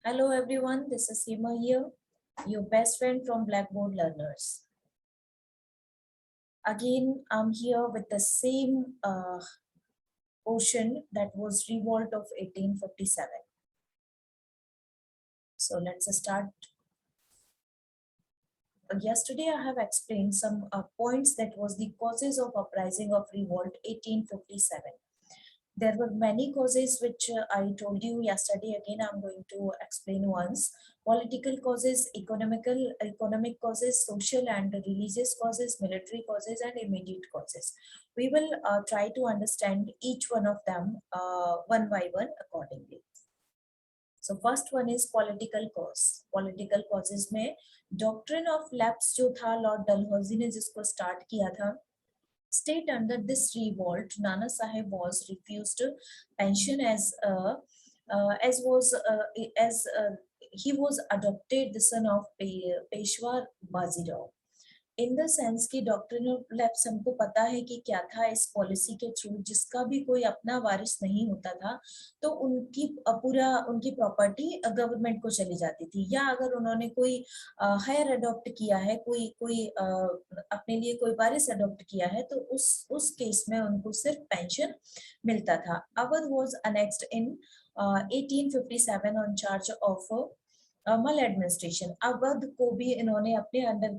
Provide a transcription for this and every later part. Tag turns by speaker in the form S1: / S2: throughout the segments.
S1: Hello everyone, this is Seema here, your best friend from Blackboard Learners. Again, I'm here with the same ocean that was revolt of 1857. So let's start. Yesterday I have explained some points that was the causes of uprising of revolt 1857. There were many causes which I told you yesterday. Again, I'm going to explain once. Political causes, economic causes, social and religious causes, military causes, and immediate causes. We will try to understand each one of them one by one accordingly. So first one is political cause. Political causes में doctrine of lapse जो था Lord Dalhousie ने जिसको start किया था. State under this revolt, Nana Sahib was refused pension as he was adopted the son of Peshwa Bazirao. In the sense की doctrinal lapse हमको पता है कि क्या था इस पॉलिसी के थ्रू, जिसका भी कोई अपना वारिस नहीं होता था तो उनकी उनकी प्रॉपर्टी गवर्नमेंट को चली जाती थी, या अगर उन्होंने कोई हायर अडॉप्ट किया है, कोई अपने लिए कोई वारिस अडॉप्ट किया है तो उस केस में उनको सिर्फ पेंशन मिलता था. Awadh was annexed in 1857 on charge of मल एडमिनिस्ट्रेशन. अवध को भी इन्होंने अपने अंडर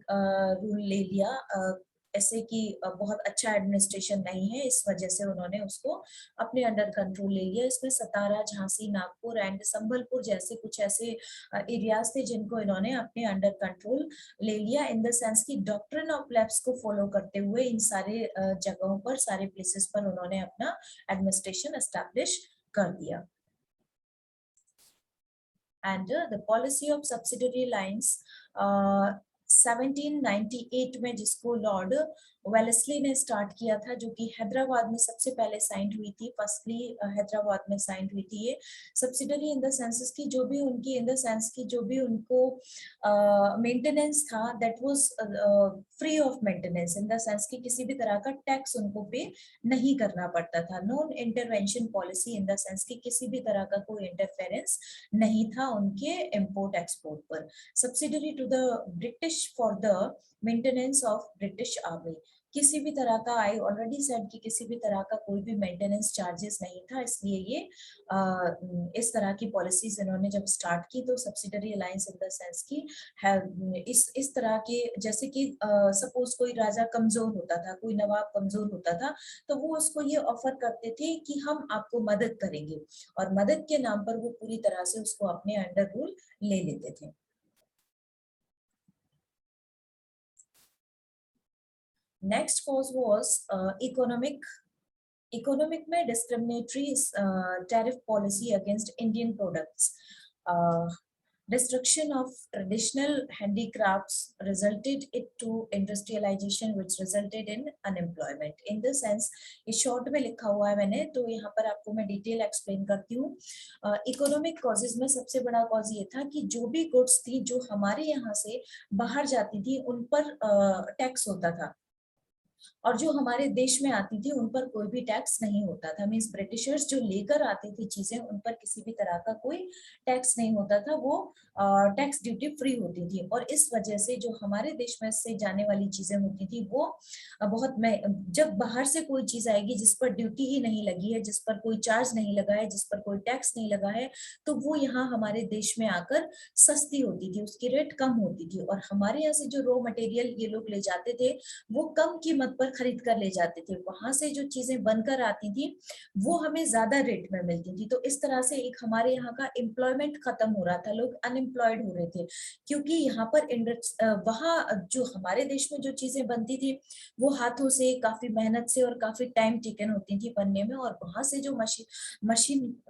S1: रूल ले लिया, ऐसे कि बहुत अच्छा एडमिनिस्ट्रेशन नहीं है, इस वजह से उन्होंने उसको अपने अंडर कंट्रोल ले लिया. इसमें सतारा, झांसी, नागपुर एंड संबलपुर जैसे कुछ ऐसे एरियाज थे जिनको इन्होंने अपने अंडर कंट्रोल ले लिया. इन द सेंस की डॉक्ट्रिन ऑफ लैप्स को फॉलो करते हुए इन सारे जगहों पर, सारे प्लेसेस पर उन्होंने अपना एडमिनिस्ट्रेशन एस्टैब्लिश कर दिया. And the policy of subsidiary lines 1798 में जिसको लॉर्ड वेलेस्ली ने स्टार्ट किया था, जो कि हैदराबाद में सबसे पहले साइन हुई थी. फर्स्टली हैदराबाद में साइन हुई थी ये सब्सिडरी इन द सेंसेस की, जो भी उनकी इन द सेंस की जो भी उनको मेंटेनेंस था that was free of maintenance, in the sense की किसी भी तरह का टैक्स उनको पे नहीं करना पड़ता था. Non intervention policy in the sense की किसी भी तरह का कोई इंटरफेरेंस नहीं था उनके इंपोर्ट एक्सपोर्ट पर. Subsidiary to the British for the maintenance of British army, किसी भी तरह का, आई ऑलरेडी सेड कि किसी भी तरह का कोई भी मेंटेनेंस चार्जेस नहीं था, इसलिए ये इस तरह की पॉलिसीज इन्होंने जब स्टार्ट की तो subsidiary alliance in the sense की है इस तरह के, जैसे कि सपोज कोई राजा कमजोर होता था, कोई नवाब कमजोर होता था, तो वो उसको ये ऑफर करते थे कि हम आपको मदद करेंगे, और मदद के नाम पर वो पूरी तरह से उसको अपने अंडर रूल ले लेते थे. Next cause was economic में discriminatory tariff policy against Indian products. Destruction of traditional handicrafts resulted it to industrialization, which resulted in unemployment. In the sense, इस शॉर्ट में लिखा हुआ है मैंने, तो यहाँ पर आपको मैं डिटेल एक्सप्लेन करती हूँ. इकोनॉमिक कॉजेज में सबसे बड़ा कॉज ये था कि जो भी गुड्स थी जो हमारे यहाँ से बाहर जाती थी उन पर टैक्स होता था, और जो हमारे देश में आती थी उन पर कोई भी टैक्स नहीं होता था. मींस ब्रिटिशर्स जो लेकर आते थे चीजें उन पर किसी भी तरह का कोई टैक्स नहीं होता था, वो टैक्स ड्यूटी फ्री होती थी. और इस वजह से जो हमारे देश में से जाने वाली चीजें होती थी वो बहुत जब बाहर से कोई चीज आएगी जिस पर ड्यूटी ही नहीं लगी है, जिस पर कोई चार्ज नहीं लगा है, जिस पर कोई टैक्स नहीं लगा है, तो वो यहाँ हमारे देश में आकर सस्ती होती थी, उसकी रेट कम होती थी, और हमारे यहाँ से जो रॉ मटेरियल ये लोग ले जाते थे वो कम कीमत पर खरीद कर ले जाते थे. वहां से जो चीजें बनकर आती थी वो हमें ज्यादा रेट में मिलती थी. तो इस तरह से एक हमारे यहाँ का एम्प्लॉयमेंट खत्म हो रहा था, लोग अनएम्प्लॉयड हो रहे थे, क्योंकि यहाँ पर वहाँ जो हमारे देश में जो चीजें बनती थी वो हाथों से काफी मेहनत से और काफी टाइम टेकन होती थी बनने में, और वहां से जो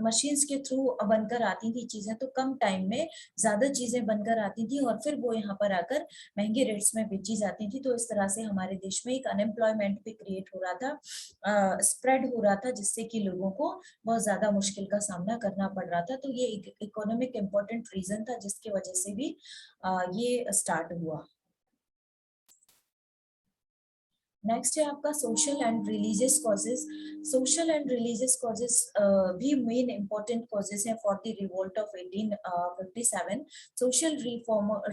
S1: मशीन्स के थ्रू बनकर आती थी चीजें तो कम टाइम में ज्यादा चीजें बनकर आती थी और फिर वो यहाँ पर आकर महंगे रेट्स में बेची जाती थी. तो इस तरह से हमारे देश में एक अनएम्प्लॉयमेंट भी क्रिएट हो रहा था, स्प्रेड हो रहा था, जिससे कि लोगों को बहुत ज्यादा मुश्किल का सामना करना पड़ रहा था. तो ये एक इकोनॉमिक इम्पोर्टेंट रीजन था जिसकी वजह से भी ये स्टार्ट हुआ. नेक्स्ट है आपका social and religious causes. Social and religious causes भी मेन इंपॉर्टेंट कॉजेज हैं for the revolt of 1857। Social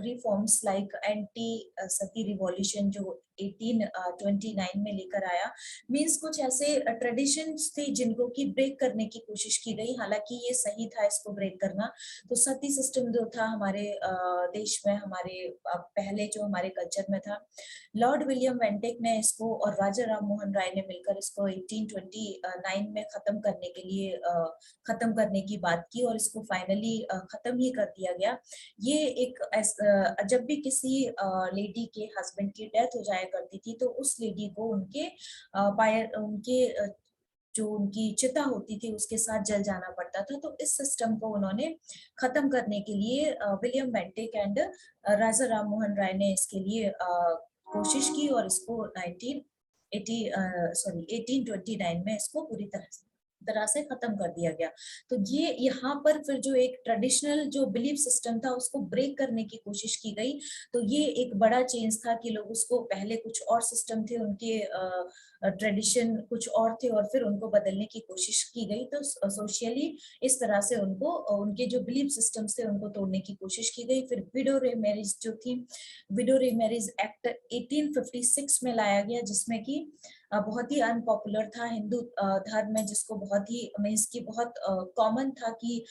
S1: reforms like anti Sati revolution जो 1829 में लेकर आया, मीन्स कुछ ऐसे ट्रेडिशंस थे जिनको की ब्रेक करने की कोशिश की गई, हालांकि ये सही था इसको ब्रेक करना। तो सती सिस्टम जो था हमारे देश में, हमारे पहले जो हमारे कल्चर में था, लॉर्ड विलियम वेंटिक ने इसको और राजा राम मोहन राय ने मिलकर इसको 1829 में खत्म करने के लिए खत्म करने की बात की और इसको फाइनली खत्म ही कर दिया गया। ये एक जब भी किसी लेडी के हस्बैंड की डेथ हो जाया करती थी तो उस लेडी को उनके जो उनकी चिता होती थी उसके साथ जल जाना पड़ता था। तो इस सिस्टम को उन्होंने खत्म करने के लिए विलियम बेंटिक एंड राजा राम मोहन राय ने इसके लिए कोशिश की और इसको 1829 में इसको पूरी तरह से खत्म कर दिया गया। तो ये यहाँ पर फिर जो एक ट्रेडिशनल जो बिलीफ सिस्टम था उसको ब्रेक करने की कोशिश की गई। तो ये एक बड़ा चेंज था कि लोग उसको, पहले कुछ और सिस्टम थे उनके, ट्रेडिशन कुछ और थे और फिर उनको बदलने की कोशिश की गई। तो सोशली इस तरह से उनको उनके जो बिलीफ सिस्टम्स थे उनको तोड़ने की कोशिश की गई। फिर विडो रीमैरिज जो थी, विडो रीमैरिज एक्ट 1856 में लाया गया, जिसमें कि बहुत ही अनपॉपुलर था हिंदू धर्म में, जिसको बहुत ही मीन्स की बहुत कॉमन था कि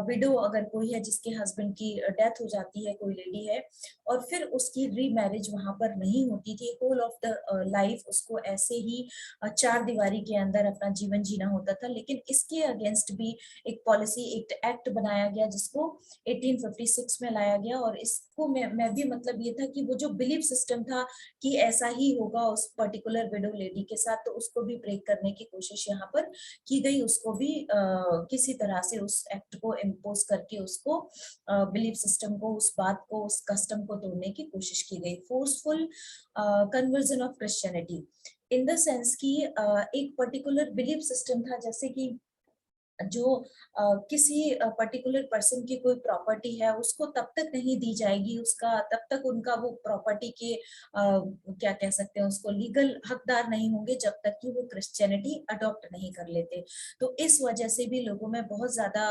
S1: विडो अगर कोई है जिसके हस्बैंड की डेथ हो जाती है, कोई लेडी है, और फिर उसकी रीमैरिज वहां पर नहीं होती थी, होल ऑफ द लाइफ उसको ऐसे ही चार दीवारी के अंदर अपना जीवन जीना होता था। लेकिन इसके अगेंस्ट भी एक पॉलिसी, एक एक्ट बनाया गया जिसको 1856 में लाया गया। और इसको मैं भी मतलब ये था कि वो जो बिलीफ सिस्टम था कि ऐसा ही होगा उस पर्टिकुलर विडो लेडी के साथ, तो उसको भी ब्रेक करने की कोशिश यहाँ पर की गई। उसको भी किसी तरह से उस एक्ट को इम्पोज करके उसको बिलीफ सिस्टम को, उस बात को, उस कस्टम को तोड़ने की कोशिश की गई। Forceful conversion of Christianity in the sense कि एक पर्टिकुलर बिलीफ सिस्टम था, जैसे कि जो किसी पर्टिकुलर पर्सन की कोई प्रॉपर्टी है उसको तब तक नहीं दी जाएगी, उसका तब तक उनका वो प्रॉपर्टी के क्या कह सकते हैं उसको, लीगल हकदार नहीं होंगे जब तक कि वो क्रिश्चियनिटी अडॉप्ट नहीं कर लेते। तो इस वजह से भी लोगों में बहुत ज्यादा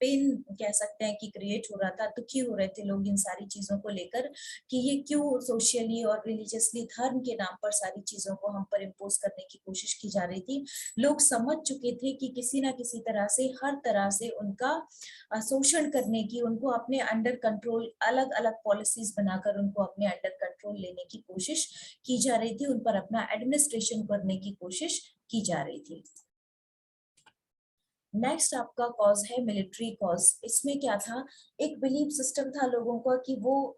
S1: पेन कह सकते हैं कि क्रिएट हो रहा था, दुखी हो रहे थे लोग इन सारी चीजों को लेकर कि ये क्यों सोशली और रिलीजियसली धर्म के नाम पर सारी चीजों को हम पर इम्पोज करने की कोशिश की जा रही थी। लोग समझ चुके थे कि किसी ना किसी तरह से, हर तरह से उनका शोषण करने की, उनको अपने अंडर कंट्रोल, अलग अलग पॉलिसीज बनाकर उनको अपने अंडर कंट्रोल लेने की कोशिश की जा रही थी, उन पर अपना एडमिनिस्ट्रेशन करने की कोशिश की जा रही थी। नेक्स्ट आपका कॉज है मिलिट्री कॉज। इसमें क्या था, एक बिलीफ सिस्टम था लोगों का कि वो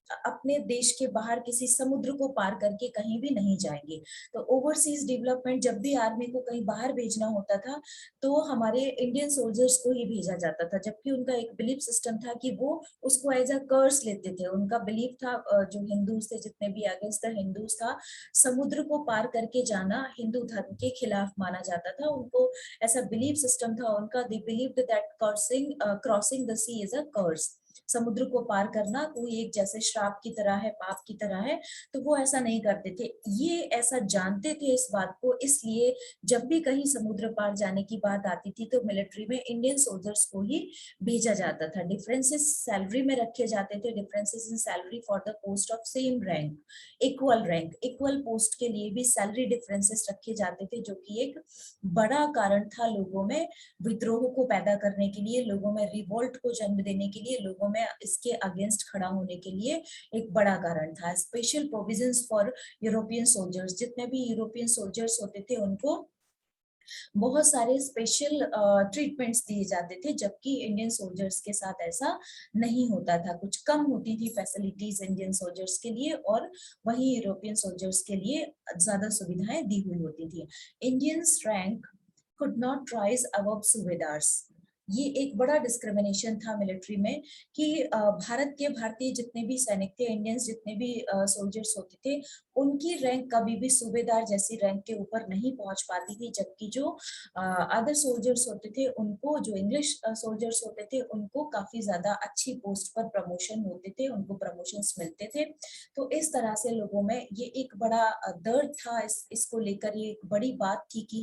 S1: अपने देश के बाहर किसी समुद्र को पार करके कहीं भी नहीं जाएंगे। तो ओवरसीज डेवलपमेंट, जब भी आर्मी को कहीं बाहर भेजना होता था तो हमारे इंडियन सोल्जर्स को ही भेजा जाता था, जबकि उनका एक बिलीफ सिस्टम था कि वो उसको एज अ कर्स लेते थे। उनका बिलीफ था, जो हिंदूज थे, जितने भी अगेंस्ट द हिंदूज था, समुद्र को पार करके जाना हिंदू धर्म के खिलाफ माना जाता था। उनको ऐसा बिलीफ सिस्टम था उनका, they believed that crossing the sea is a curse. समुद्र को पार करना कोई एक जैसे श्राप की तरह है, पाप की तरह है। तो वो ऐसा नहीं करते थे, ये ऐसा जानते थे इस बात को, इसलिए जब भी कहीं समुद्र पार जाने की बात आती थी तो मिलिट्री में इंडियन सोल्जर्स को ही भेजा जाता था। डिफरेंसेस सैलरी में रखे जाते थे, differences in salary for the post of same rank, equal rank, equal post के लिए भी सैलरी डिफरेंसेस रखे जाते थे, जो कि एक बड़ा कारण था लोगों में विद्रोह को पैदा करने के लिए, लोगों में रिवोल्ट को जन्म देने के लिए, लोगों में इसके अगेंस्ट खड़ा होने के लिए एक बड़ा कारण था। Special provisions for European soldiers, जितने भी यूरोपियन सोल्जर्स होते थे उनको बहुत सारे स्पेशल ट्रीटमेंट्स दिए जाते थे, जबकि इंडियन सोल्जर्स के साथ ऐसा नहीं होता था। कुछ कम होती थी फैसिलिटीज इंडियन सोल्जर्स के लिए और वही यूरोपियन सोल्जर्स के लिए ज्यादा सुविधाएं दी हुई होती थी। Indians rank could not rise above सूबेदार्स। ये एक बड़ा डिस्क्रिमिनेशन था मिलिट्री में कि भारत के भारतीय जितने भी सैनिक थे, इंडियंस जितने भी सोल्जर्स होते थे, उनकी रैंक कभी भी सूबेदार जैसी रैंक के ऊपर नहीं पहुंच पाती थी, जबकि जो अदर सोल्जर्स होते थे उनको, जो इंग्लिश सोल्जर्स होते थे उनको काफी ज्यादा अच्छी पोस्ट पर प्रमोशन होते थे, उनको प्रमोशंस मिलते थे। तो इस तरह से लोगों में ये एक बड़ा दर्द था, इसको लेकर ये एक बड़ी बात थी कि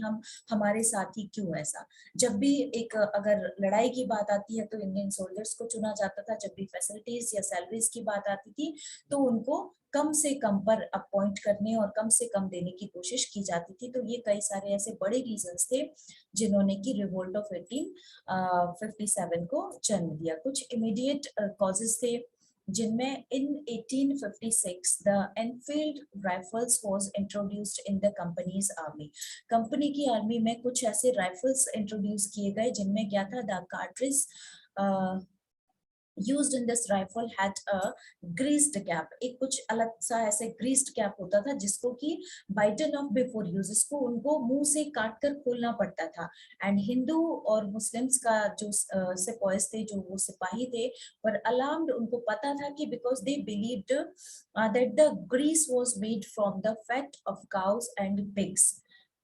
S1: हमारे साथ ही क्यों ऐसा। जब भी एक अगर लड़ाई की बात आती है तो इंडियन सोल्जर्स को चुना जाता था, जब भी फैसिलिटीज या सैलरीज की बात आती थी तो उनको कम से कम पर अपॉइंट करने और कम से कम देने की कोशिश की जाती थी। तो ये कई सारे ऐसे बड़े रीजंस थे जिन्होंने की रिवोल्ट ऑफ 1857 को जन्म दिया। कुछ इमीडिएट कॉजेस थे जिनमें इन 1856 the Enfield rifles was introduced in the companies army. Company की आर्मी में कुछ ऐसे राइफल्स इंट्रोड्यूस किए गए जिनमें क्या था, the cartridge used in this rifle had a greased cap। एक कुछ अलग सा ऐसे greased cap होता था जिसको कि bitten off before use, इसको उनको मुंह से काट कर खोलना पड़ता था। एंड हिंदू और मुस्लिम्स का जो सिपाहीज थे, जो वो सिपाही थे, पर अलार्म्ड, उनको पता था कि because they believed that the grease was made from the fat of cows and pigs।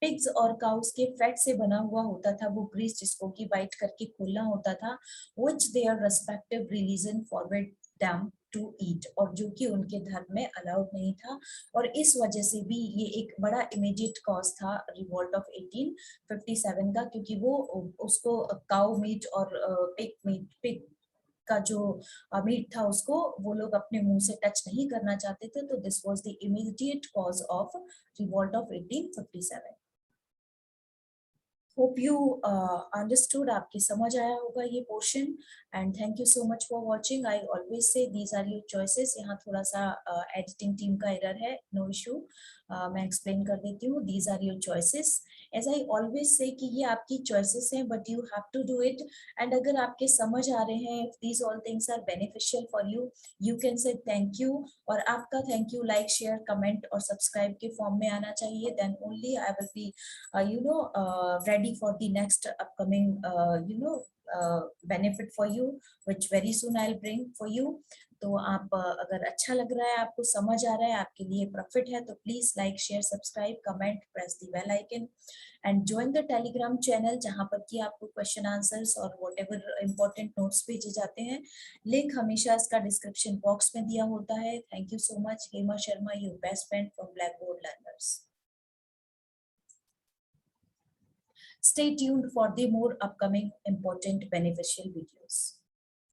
S1: Pigs और काउस के फैट से बना हुआ होता था वो ग्रीस, जिसको कि बाइट करके खोलना होता था, which their respective religion forbid them to eat, और जो कि उनके धर्म में अलाउड नहीं था। और इस वजह से भी ये एक बड़ा इमीडिएट कॉज था रिवोल्ट ऑफ 1857 का, क्योंकि वो उसको काउ मीट और पिग का जो मीट था उसको वो लोग अपने मुंह से टच नहीं करना चाहते थे। तो this was the immediate cause of revolt of 1857। Hope you understood, आपकी समझ आया होगा ये portion. And thank you so much for watching. I always say these are your choices. यहाँ थोड़ा सा एडिटिंग टीम का एरर है, नो इशू, मैं एक्सप्लेन कर देती हूँ। These are your choices, as I always say कि ये आपकी चॉइसेस हैं, but you have to do it. And अगर आपके समझ आ रहे हैं, if these all things are beneficial for you, you can say thank you. और आपका thank you like, share, comment और सब्सक्राइब के फॉर्म में आना चाहिए, then only I will be ready for the next upcoming benefit for you, which very soon I'll bring for you। तो आप अगर अच्छा लग रहा है, आपको समझ आ रहा है, आपके लिए प्रॉफिट है, तो please like, share, subscribe, comment, press the bell icon and join the Telegram channel, जहां पर कि आपको क्वेश्चन आंसर्स और व्हाटएवर इंपॉर्टेंट नोट्स भेजे जाते हैं। लिंक हमेशा इसका डिस्क्रिप्शन बॉक्स में दिया होता है। Thank you so much. Hema Sharma, your best friend from black board learners. Stay tuned for the more upcoming important beneficial videos.